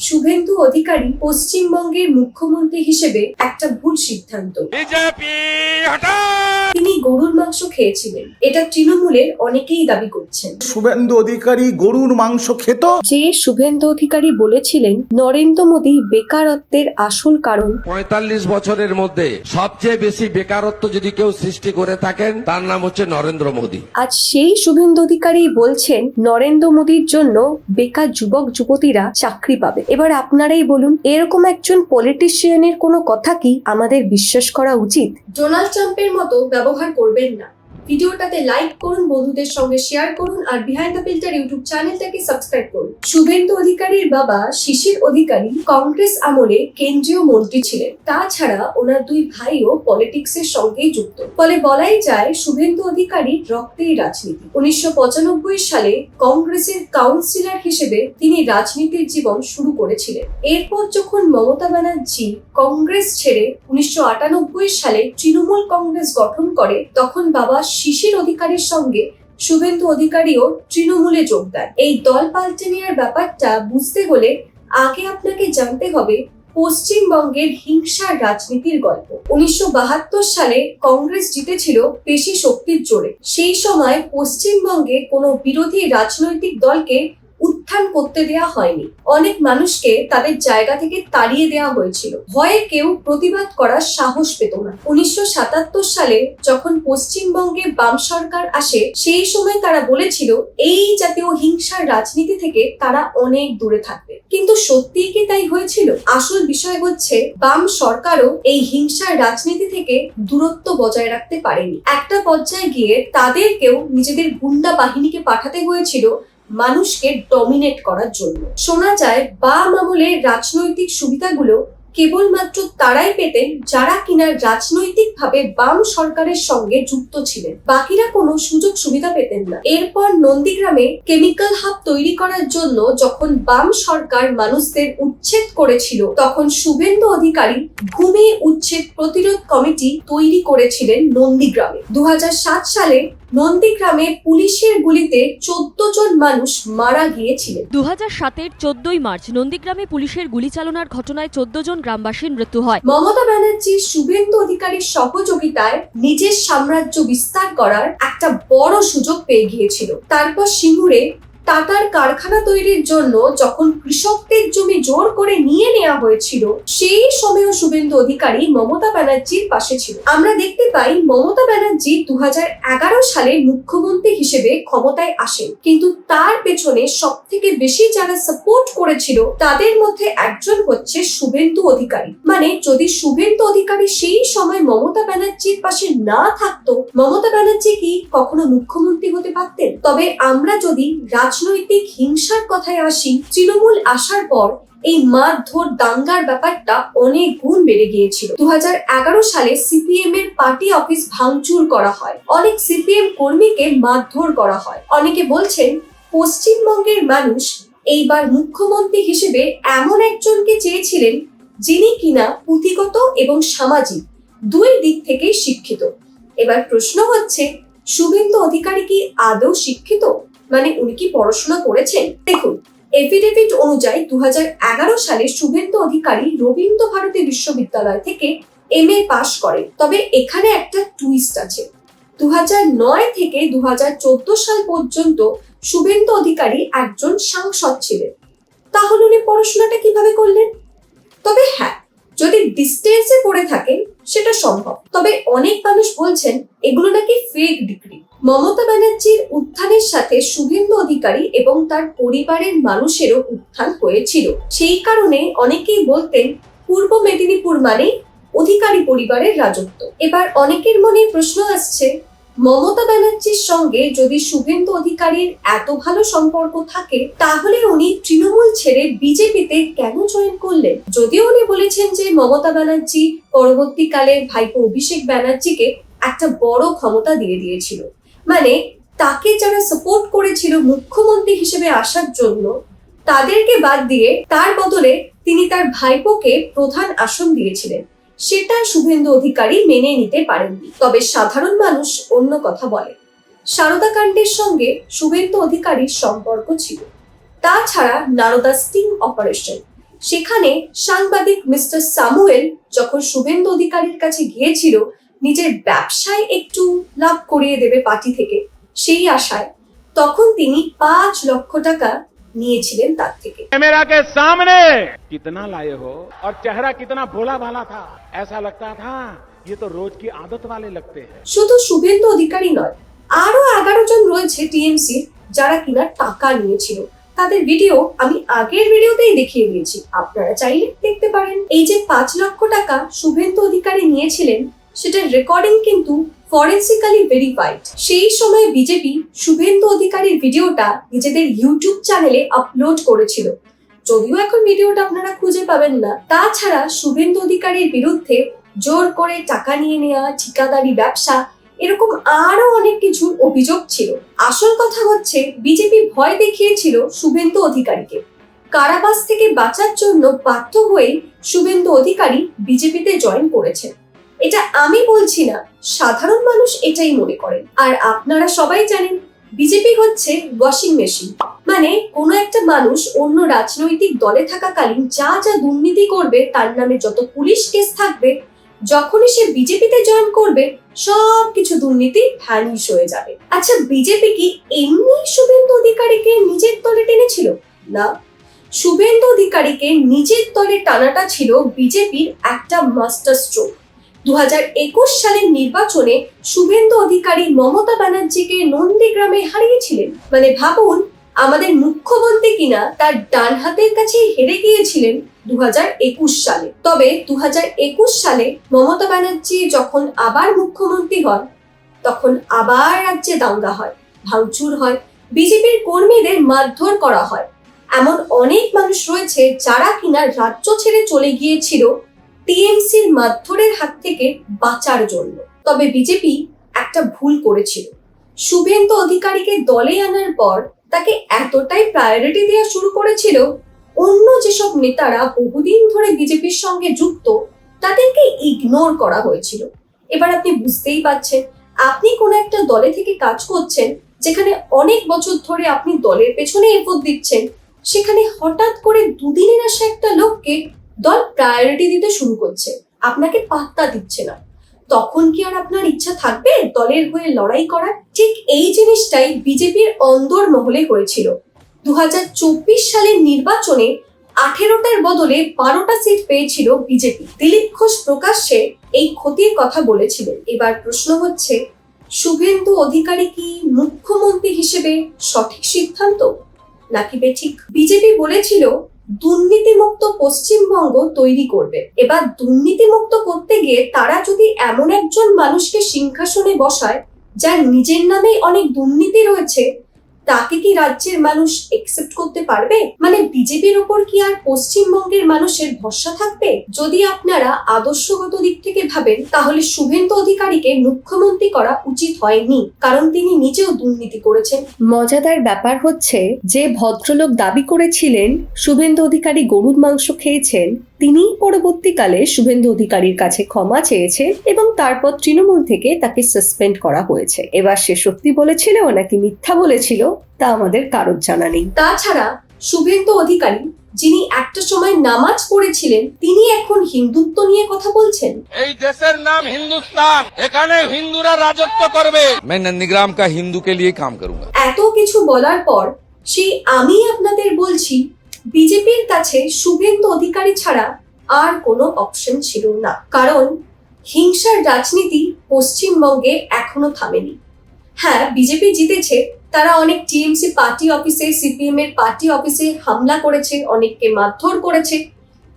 শুভেন্দু অধিকারী পশ্চিমবঙ্গের মুখ্যমন্ত্রী হিসেবে একটা ভুল সিদ্ধান্ত। তিনি গরুর মাংস খেয়েছিলেন, এটা তৃণমূলের অনেকেই দাবি করছেন। শুভেন্দু অধিকারী গরুর মাংস খেত? যে শুভেন্দু অধিকারী বলেছিলেন নরেন্দ্র মোদী বেকারত্বের আসল কারণ। ৪৫ বছরের মধ্যে সবচেয়ে বেশি বেকারত্ব যদি কেউ সৃষ্টি করে থাকেন তার নাম হচ্ছে নরেন্দ্র মোদী। আজ সেই শুভেন্দু অধিকারী বলছেন নরেন্দ্র মোদীর জন্য বেকার যুবক যুবতীরা চাকরি পাবে। এবার আপনারাই বলুন, এরকম একজন পলিটিশিয়ানের কোনো কথা কি আমাদের বিশ্বাস করা উচিত? ডোনাল্ড ট্রাম্পের মতো ব্যবহার করবেন না। ভিডিওটাতে লাইক করুন, বন্ধুদের সঙ্গে শেয়ার করুন, আর বিহাইন্ড দ্য ফিল্টার ইউটিউব চ্যানেলটাকে সাবস্ক্রাইব করুন। শুভেন্দু অধিকারীর বাবা শিশির অধিকারী কংগ্রেস আমলে কেন্দ্রীয় মন্ত্রী ছিলেন। তাছাড়া ওনার দুই ভাইও পলিটিক্সের সঙ্গেই যুক্ত। ফলে বলাই যায় শুভেন্দু অধিকারীর রক্তেই রাজনীতি। 1995 সালে কংগ্রেসের কাউন্সিলর হিসেবে তিনি রাজনীতির জীবন শুরু করেছিলেন। এরপর যখন মমতা ব্যানার্জি কংগ্রেস ছেড়ে 1998 সালে তৃণমূল কংগ্রেস গঠন করে, তখন বাবা শিশির অধিকারীর সঙ্গে শুভেন্দু অধিকারীও তৃণমূলে যোগ দেন। এই দল পাল্টে নেওয়ার ব্যাপারটা বুঝতে হলে আগে আপনাকে জানতে হবে পশ্চিমবঙ্গের হিংসার রাজনীতির গল্প। 1972 সালে কংগ্রেস জিতেছিল পেশি শক্তির জোরে। সেই সময় পশ্চিমবঙ্গে কোনো বিরোধী রাজনৈতিক দলকে উত্থান করতে দেওয়া হয়নি। অনেক মানুষকে তাদের জায়গা থেকে তাড়িয়ে দেওয়া হয়েছিল। ভয়ে কেউ প্রতিবাদ করার সাহস পেত না। 1977 সালে যখন পশ্চিমবঙ্গে বাম সরকার আসে, সেই সময় তারা বলেছিল এই জাতীয় হিংসার রাজনীতি থেকে তারা অনেক দূরে থাকবে। কিন্তু সত্যিই কি তাই হয়েছিল? আসল বিষয় হচ্ছে বাম সরকারও এই হিংসার রাজনীতি থেকে দূরত্ব বজায় রাখতে পারেনি। একটা পর্যায়ে গিয়ে তাদেরকেও নিজেদের গুন্ডা বাহিনীকে পাঠাতে হয়েছিল মানুষকে ডমিনেট করার জন্য। শোনা যায় বাম আমলে রাজনৈতিক সুবিধাগুলো কেবলমাত্র তারাই পেতেন যারা কিনা রাজনৈতিকভাবে বাম সরকারের সঙ্গে যুক্ত ছিলেন। বাকিরা কোনো সুযোগ সুবিধা পেতেন না। এরপর নন্দীগ্রামে কেমিক্যাল হাব তৈরি করার জন্য যখন বাম সরকার মানুষদের উচ্ছেদ করেছিল, তখন শুভেন্দু অধিকারী ভূমি উচ্ছেদ প্রতিরোধ কমিটি তৈরি করেছিলেন নন্দীগ্রামে। 2007 সালে নন্দীগ্রামে পুলিশের গুলিতে 14 জন মানুষ মারা গিয়েছিলেন। 2007-এর 14ই মার্চ নন্দীগ্রামে পুলিশের গুলি চালনার ঘটনায় 14 জন গ্রামবাসীর মৃত্যু হয়। মমতা ব্যানার্জি শুভেন্দু অধিকারীর সহযোগিতায় নিজের সাম্রাজ্য বিস্তার করার একটা বড় সুযোগ পেয়ে গিয়েছিল। তারপর সিঙ্গুরে টাটার কারখানা তৈরির জন্য যখন কৃষকদের জমি জোর করে নিয়ে নেওয়া হয়েছিল, সেই সময়ও শুভেন্দু অধিকারী মমতা ব্যানার্জির পাশে ছিল। আমরা দেখতে পাই মমতা ব্যানার্জি 2011 সালে মুখ্যমন্ত্রী হিসেবে ক্ষমতায় আসেন, কিন্তু তার পেছনে সব থেকে বেশি যারা সাপোর্ট করেছিল তাদের মধ্যে একজন হচ্ছে শুভেন্দু অধিকারী। মানে যদি শুভেন্দু অধিকারী সেই সময় মমতা ব্যানার্জির পাশে না থাকতো, মমতা ব্যানার্জি কি কখনো মুখ্যমন্ত্রী হতে পারতেন? তবে আমরা যদি রাজনৈতিক হিংসার কথায় আসি, তৃণমূল আসার পর এই মারধর দাঙ্গার ব্যাপারটা অনেক গুণ বেড়ে গিয়েছিল। 2011 সালে সিপিএম এর পার্টি অফিস ভাঙচুর করা হয়, অনেক সিপিএম কর্মীকে মারধর করা হয়। অনেকে বলছেন পশ্চিমবঙ্গের মানুষ এইবার মুখ্যমন্ত্রী হিসেবে এমন একজনকে চেয়েছিলেন যিনি কিনা পুঁথিগত এবং সামাজিক দুই দিক থেকেই শিক্ষিত। এবার প্রশ্ন হচ্ছে শুভেন্দু অধিকারী কি আদৌ শিক্ষিত? মানে উনি কি পড়াশোনা করেছেন? দেখুন, এফিডেভিট অনুযায়ী 2011 সালে শুভেন্দু অধিকারী রবীন্দ্র ভারতী বিশ্ববিদ্যালয় থেকে MA পাশ করেন। তবে এখানে একটা টুইস্ট আছে। 2009 থেকে 2014 সাল পর্যন্ত শুভেন্দু অধিকারী একজন সাংসদ ছিলেন। তাহলে উনি পড়াশোনাটা কিভাবে করলেন? তবে হ্যাঁ, যদি ডিস্টেন্সে পড়ে থাকেন সেটা সম্ভব। তবে অনেক মানুষ বলছেন এগুলো নাকি ফেক ডিগ্রি। মমতা ব্যানার্জির উত্থানের সাথে শুভেন্দু অধিকারী এবং তার পরিবারের মানুষেরও উত্থান হয়েছিল। সেই কারণে অনেকেই বলতেন পূর্ব মেদিনীপুর মানে অধিকারী পরিবারের রাজত্ব। এবার অনেকের মনে প্রশ্ন আসছে, মমতা ব্যানার্জির সঙ্গে যদি শুভেন্দু অধিকারীর এত ভালো সম্পর্ক থাকে, তাহলে উনি তৃণমূল ছেড়ে বিজেপিতে কেন জয়েন করলেন? যদিও উনি বলেছেন যে মমতা ব্যানার্জি পরবর্তীকালে ভাইপো অভিষেক ব্যানার্জিকে একটা বড় ক্ষমতা দিয়ে দিয়েছিল। মানে তাকে যারা সাপোর্ট করেছিল মুখ্যমন্ত্রী হিসেবে আসার জন্য, তাদেরকে বাদ দিয়ে তার বদলে তিনি তার ভাইপোকে প্রধান আসন দিয়েছিলেন। সেটা শুভেন্দু অধিকারী মেনে নিতে পারেননি। তবে সাধারণ মানুষ অন্য কথা বলে। সারদা কাণ্ডের সঙ্গে শুভেন্দু অধিকারীর সম্পর্ক ছিল। তাছাড়া নারদা স্টিং অপারেশন, সেখানে সাংবাদিক মিস্টার সামুয়েল যখন শুভেন্দু অধিকারীর কাছে গিয়েছিল নিজের ব্যবসায় একটু লাভ করিয়ে দেবে পার্টি থেকে সেই আশায়, তখন তিনি 5 লক্ষ টাকা নিয়েছিলেন তার থেকে। कैमरा के सामने कितना लाए हो और चेहरा कितना भोला भाला था, ऐसा लगता था ये तो रोज की आदत वाले लगते हैं। শুধু শুভেন্দু অধিকারী নয়, আরো 11 জন রয়েছে টিএমসি যারা কিনা টাকা নিয়েছিল। তাদের ভিডিও আমি আগের ভিডিওতেই দেখিয়ে দিয়েছি, আপনারা চাইলে দেখতে পারেন। এই যে 5 লক্ষ টাকা শুভেন্দু অধিকারী নিয়েছিলেন সেটার রেকর্ডিং কিন্তু ফরেন্সিক্যালি ভেরিফাইড। সেই সময় বিজেপি শুভেন্দু অধিকারীর ভিডিওটা নিজেদের ইউটিউব চ্যানেলে আপলোড করেছিল, যদিও এখন ভিডিওটা আপনারা খুঁজে পাবেন না। তাছাড়া শুভেন্দু অধিকারীর বিরুদ্ধে জোর করে টাকা নিয়ে নেওয়া, ঠিকাদারি ব্যবসা, এরকম আরো অনেক কিছু অভিযোগ ছিল। আসল কথা হচ্ছে বিজেপি ভয় দেখিয়েছিল শুভেন্দু অধিকারীকে। কারাবাস থেকে বাঁচার জন্য বাধ্য হয়ে শুভেন্দু অধিকারী বিজেপিতে জয়েন করেছেন। এটা আমি বলছি না, সাধারণ মানুষ এটাই মনে করেন। আর আপনারা সবাই জানেন বিজেপি হচ্ছে ওয়াশিং মেশিন, মানে কোনো একটা মানুষ অন্য রাজনৈতিক দলে থাকাকালীন যা যা দুর্নীতি করবে, তার নামে যত পুলিশ কেস থাকবে, যখনই সে বিজেপিতে জয়েন করবে সবকিছু দুর্নীতি ভ্যানিশ হয়ে যাবে। আচ্ছা, বিজেপি কি এমনি শুভেন্দু অধিকারীকে নিজের দলে টেনেছিল? না, শুভেন্দু অধিকারীকে নিজের দলে টানাটা ছিল বিজেপির একটা মাস্টার স্ট্রোক। 2021 সালের নির্বাচনে শুভেন্দু অধিকারী মমতা ব্যানার্জিকে নন্দীগ্রামে হারিয়েছিলেন। মানে ভাবুন, আমাদের মুখ্যমন্ত্রী কিনা তার ডান হাতের কাছেই হেরে গিয়েছিলেন 2021 সালে। তবে 2021 সালে মমতা ব্যানার্জি যখন আবার মুখ্যমন্ত্রী হন, তখন আবার রাজ্যে দাঙ্গা হয়, ভাঙচুর হয়, বিজেপির কর্মীদের মারধর করা হয়। এমন অনেক মানুষ রয়েছে যারা কিনা রাজ্য ছেড়ে চলে গিয়েছিল টিএমসির মারধরের হাত থেকে বাঁচার জন্য। তবে বিজেপি একটা ভুল করেছিল। শুভেন্দু অধিকারীকে দলে আনার পর তাকে এতটাই প্রায়োরিটি দেওয়া শুরু করেছিল, অন্য যেসব নেতারা বহুদিন ধরে বিজেপির সঙ্গে যুক্ত তাদেরকে ইগনোর করা হয়েছিল। এবার আপনি বুঝতেই পারছেন, আপনি কোনো একটা দলে থেকে কাজ করছেন যেখানে অনেক বছর ধরে আপনি দলের পেছনে এফোর্ট দিচ্ছেন, সেখানে হঠাৎ করে দুদিনের আসা একটা লোককে দল প্রায়োরিটি দিতে শুরু করছে, আপনাকে পাত্তা দিচ্ছে না, তখন কি আর আপনার ইচ্ছা থাকবে দলের হয়ে লড়াই করার? ঠিক এই জিনিসটাই বিজেপির অন্দর মহলে হয়েছিল। 2024 সালের নির্বাচনে 18টার বদলে 12টা সিট পেয়েছিল বিজেপি। দিলীপ ঘোষ প্রকাশ্যে এই ক্ষতির কথা বলেছিলেন। এবার প্রশ্ন হচ্ছে, শুভেন্দু অধিকারী কি মুখ্যমন্ত্রী হিসেবে সঠিক সিদ্ধান্ত নাকি বেঠিক? বিজেপি বলেছিল দুর্নীতিমুক্ত পশ্চিমবঙ্গ তৈরি করবে। এবার দুর্নীতিমুক্ত করতে গিয়ে তারা যদি এমন একজন মানুষকে সিংহাসনে বসায় যার নিজের নামেই অনেক দুর্নীতি রয়েছে, তাকে কি রাজ্যের মানুষ একসেপ্ট করতে পারবে? মানে বিজেপির উপর কি আর পশ্চিমবঙ্গের মানুষের ভরসা থাকবে? যদি আপনারা আদর্শগত দিক থেকে ভাবেন, তাহলে শুভেন্দু অধিকারীকে মুখ্যমন্ত্রী করা উচিত হয়নি, কারণ তিনি নিজেও দুর্নীতি করেছেন। মজাদার ব্যাপার হচ্ছে, যে ভদ্রলোক দাবি করেছিলেন শুভেন্দু অধিকারী গরুর মাংস খেয়েছেন, তিনি পরবর্তীকালে শুভেন্দু অধিকারীর কাছে ক্ষমা চেয়েছেন এবং তারপর তৃণমূল থেকে তাকে সাসপেন্ড করা হয়েছে। এবার সে সত্যি বলেছিল নাকি মিথ্যা বলেছিল তা আমাদের কারোর জানা নেই। তাছাড়া শুভেন্দু অধিকারী, যিনি একটা সময় নামাজ পড়েছিলেন, তিনি এখন হিন্দুত্ব নিয়ে কথা বলছেন। এই দেশের নাম হিন্দুস্তান, এখানে হিন্দুরা রাজত্ব করবে। मैं नंदीग्राम का हिंदू के लिए काम करूंगा। এত কিছু বলার পর সেই আমি আপনাদের বলছি, বিজেপির কাছে শুভেন্দু অধিকারী ছাড়া আর কোনো অপশন ছিল না, কারণ হিংসার রাজনীতি পশ্চিমবঙ্গে এখনো থামেনি। হ্যাঁ, বিজেপি জিতেছে, তারা অনেক টিএমসি পার্টি অফিসে, সিপিএম এর পার্টি অফিসে হামলা করেছে, অনেককে মারধর করেছে,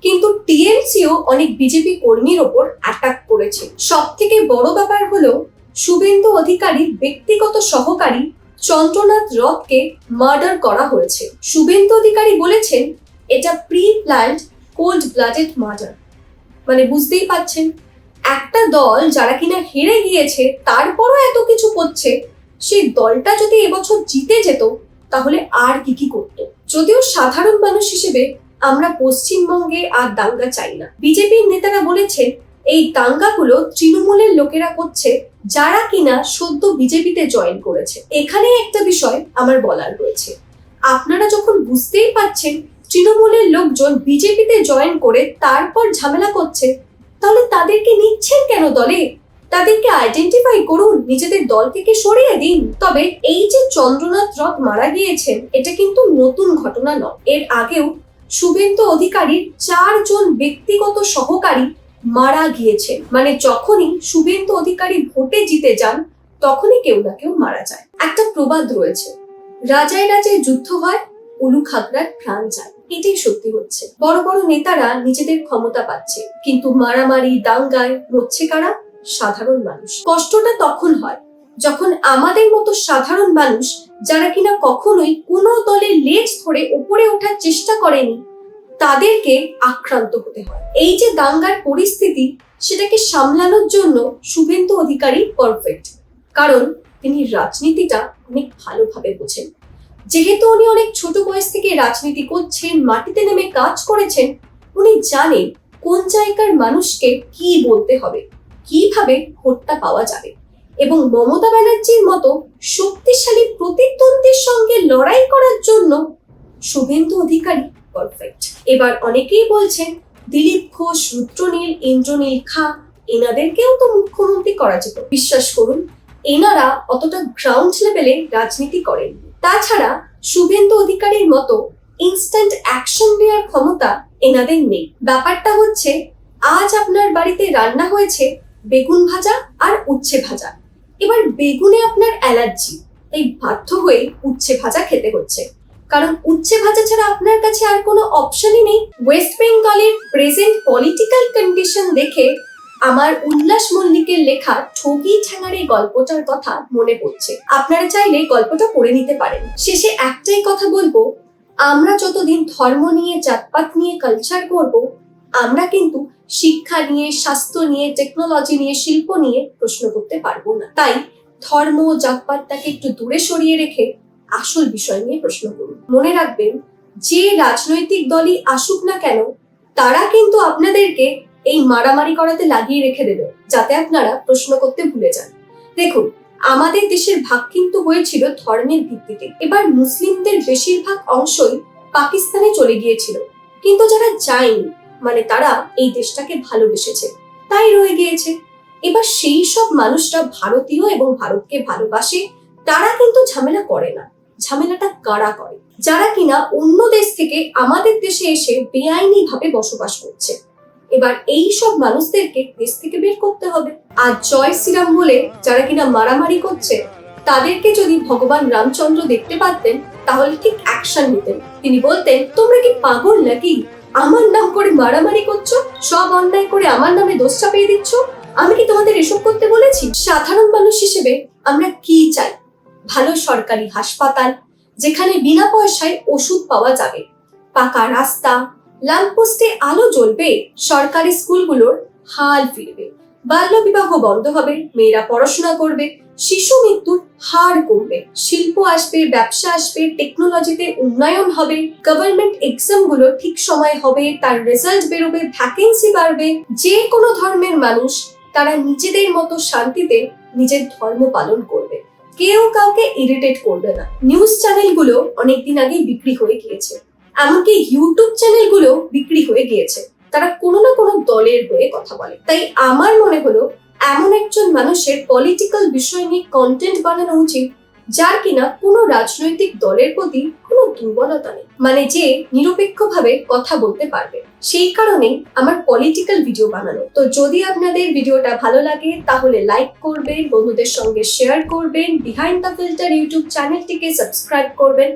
কিন্তু টিএমসিও অনেক বিজেপি কর্মীর ওপর অ্যাটাক করেছে। সব থেকে বড় ব্যাপার হলো শুভেন্দু অধিকারীর ব্যক্তিগত সহকারী চন্দ্রনাথ রথকে মার্ডার করা হয়েছে। শুভেন্দু অধিকারী বলেছেন এটা pre planned cold blooded murder. মানে বুঝতেই পাচ্ছেন, একটা দল যারা কিনা হেরে গিয়েছে তারপরও এত কিছু করছে, সেই দলটা যদি এবছর জিতে যেত তাহলে আর কি কি করতো। যদিও সাধারণ মানুষ হিসেবে আমরা পশ্চিমবঙ্গে আর দাঙ্গা চাই না। বিজেপির নেতারা বলেছেন এই দাঙ্গাগুলো তৃণমূলের লোকেরা করছে যারা কিনা সদ্য বিজেপিতে জয়েন করেছে। এখানে একটা বিষয় আমার বলার রয়েছে, আপনারা যখন বুঝতেই পারছেন তৃণমূলের লোকজন বিজেপিতে জয়েন করে তারপর ঝামেলা করছে, তাহলে তাদেরকে নিচ্ছেন কেন দলে? তাদেরকে আইডেন্টিফাই করুন, নিজেদের দল থেকে সরিয়ে দিন। তবে এই যে চন্দ্রনাথ রথ মারা গিয়েছেন, এটা কিন্তু নতুন ঘটনা নয়। এর আগেও শুভেন্দু অধিকারীর 4 জন ব্যক্তিগত সহকারী মারা গিয়েছেন। মানে যখনই শুভেন্দু অধিকারী ভোটে জিতে যান, তখনই কেউ না কেউ মারা যায়। একটা প্রবাদ রয়েছে, রাজায় রাজায় যুদ্ধ হয়, উলু খাগড়ার প্রাণ যায়। এটাই সত্যি হচ্ছে। বড় বড় নেতারা নিজেদের ক্ষমতা পাচ্ছে, কিন্তু মারামারি দাঙ্গায় মরছে কারা? সাধারণ মানুষ। কষ্টটা তখন হয় যখন আমাদের মতো সাধারণ মানুষ, যারা কিনা কখনোই কোনো দলের লেজ ধরে উপরে ওঠার চেষ্টা করেনি, তাদেরকে আক্রান্ত হতে হয়। এই যে দাঙ্গার পরিস্থিতি, সেটাকে সামলানোর জন্য শুভেন্দু অধিকারী পারফেক্ট, কারণ তিনি রাজনীতিটা অনেক ভালোভাবে বোঝেন। যেহেতু উনি অনেক ছোট বয়স থেকে রাজনীতি করছেন, মাটিতে নেমে কাজ করেছেন, উনি জানেন কোন জায়গার মানুষকে কি বলতে হবে, কিভাবে ভোটটা পাওয়া যাবে। এবং মমতা ব্যানার্জির মতো শক্তিশালী প্রতিদ্বন্দ্বীর সঙ্গে লড়াই করার জন্য শুভেন্দু অধিকারী পারফেক্ট। এবার অনেকেই বলছেন দিলীপ ঘোষ, রুদ্রনীল, ইন্দ্রনীল খা, এনাদেরকেও তো মুখ্যমন্ত্রী করা যেত। বিশ্বাস করুন, এনারা অতটা গ্রাউন্ড লেভেলে রাজনীতি করেন। তাছাড়া শুভেন্দু অধিকারীর মতো ইনস্ট্যান্ট অ্যাকশন নেওয়ার ক্ষমতা এনাদের নেই। ব্যাপারটা হচ্ছে, আজ আপনার বাড়িতে রান্না হয়েছে বেগুন ভাজা আর উচ্ছে ভাজা। এবার বেগুনে আপনার অ্যালার্জি, তাই বাধ্য হয়ে উচ্ছে ভাজা খেতে হচ্ছে, কারণ উচ্ছে ভাজা ছাড়া আপনার কাছে আর কোনো অপশনই নেই। ওয়েস্ট বেঙ্গলের প্রেজেন্ট পলিটিক্যাল কন্ডিশন দেখে আমার উল্লাস মল্লিকের লেখা ঠগি ঠ্যাঙার এই গল্পটার কথা মনে পড়ছে। আপনারা চাইলে গল্পটা পড়ে নিতে পারেন। শেষে একটাই কথা বলবো, আমরা যতদিন ধর্ম নিয়ে, জাতপাত নিয়ে কালচার করব, আমরা কিন্তু শিক্ষা নিয়ে, স্বাস্থ্য নিয়ে, টেকনোলজি নিয়ে, শিল্প নিয়ে প্রশ্ন করতে পারবো না। তাই ধর্ম জাতপাতটাকে একটু দূরে সরিয়ে রেখে আসল বিষয় নিয়ে প্রশ্ন করুন। মনে রাখবেন, যে রাজনৈতিক দলই আসুক না কেন, তারা কিন্তু আপনাদেরকে এই মারামারি করাতে লাগিয়ে রেখে দেবে, যাতে আপনারা প্রশ্ন করতে ভুলে যান। দেখুন, আমাদের দেশের ভাগ কিন্তু হয়েছিল ধর্মের ভিত্তিতে। এবার মুসলিমদের বেশিরভাগ অংশই পাকিস্তানে চলে গিয়েছিল, কিন্তু যারা যায়নি, মানে তারা এই দেশটাকে ভালোবেসেছে, তাই রয়ে গিয়েছে। এবার সেই সব মানুষরা ভারতীয় এবং ভারতকে ভালোবাসে, তারা কিন্তু ঝামেলা করে না। ঝামেলাটা কারা করে? যারা কিনা অন্য দেশ থেকে আমাদের দেশে এসে বেআইনি ভাবে বসবাস করছে। এবার এই সব মানুষদেরকে দেশ থেকে বের করতে হবে। আর জয় শ্রীরাম বলে যারা কিনা মারামারি করছে, তাদেরকে যদি ভগবান রামচন্দ্র দেখতে পারতেন, তাহলে ঠিক অ্যাকশন নিতেন। তিনি বলতেন, তোমরা কি পাগল নাকি? আমার নাম করে মারামারি করছো, সব অন্যায় করে আমার নামে দোষ চাপিয়ে দিচ্ছ। আমি কি তোমাদের এসব করতে বলেছি? সাধারণ মানুষ হিসেবে আমরা কি চাই? ভালো সরকারি হাসপাতাল, যেখানে বিনা পয়সায় ওষুধ পাওয়া যাবে, পাকা রাস্তা, ল্যাম্পপোস্টে আলো জ্বলবে, সরকারি স্কুলগুলোর হাল ফিরবে, বাল্য বিবাহ বন্ধ হবে, মেয়েরা পড়াশোনা করবে, শিশু মৃত্যুর হার কমবে, শিল্প আসবে, ব্যবসা আসবে, টেকনোলজিতে উন্নয়ন হবে, গভর্নমেন্ট এক্সাম গুলো ঠিক সময় হবে, তার রেজাল্ট বেরোবে, ভ্যাকেন্সি বাড়বে। যে কোনো ধর্মের মানুষ তারা নিজেদের মতো শান্তিতে নিজের ধর্ম পালন করবে, কেউ কাউকে ইরিটেট করবে না। নিউজ চ্যানেলগুলো অনেকদিন আগেই বিক্রি হয়ে গিয়েছে, এমনকি ইউটিউব চ্যানেলগুলো বিক্রি হয়ে গিয়েছে। তারা কোনো না কোনো দলের হয়ে কথা বলে। তাই আমার মনে হলো, এমন একজন মানুষের পলিটিক্যাল বিষয় নিয়ে কন্টেন্ট বানানো উচিত, যার কিনা কোনো রাজনৈতিক দলের প্রতি কোনো দুর্বলতা নেই, মানে যে নিরপেক্ষভাবে কথা বলতে পারবে। সেই কারণেই আমার পলিটিক্যাল ভিডিও বানানো। তো যদি আপনাদের ভিডিওটা ভালো লাগে, তাহলে লাইক করবেন, বন্ধুদের সঙ্গে শেয়ার করবেন, বিহাইন্ড দ্য ফিল্টার ইউটিউব চ্যানেলটিকে সাবস্ক্রাইব করবেন।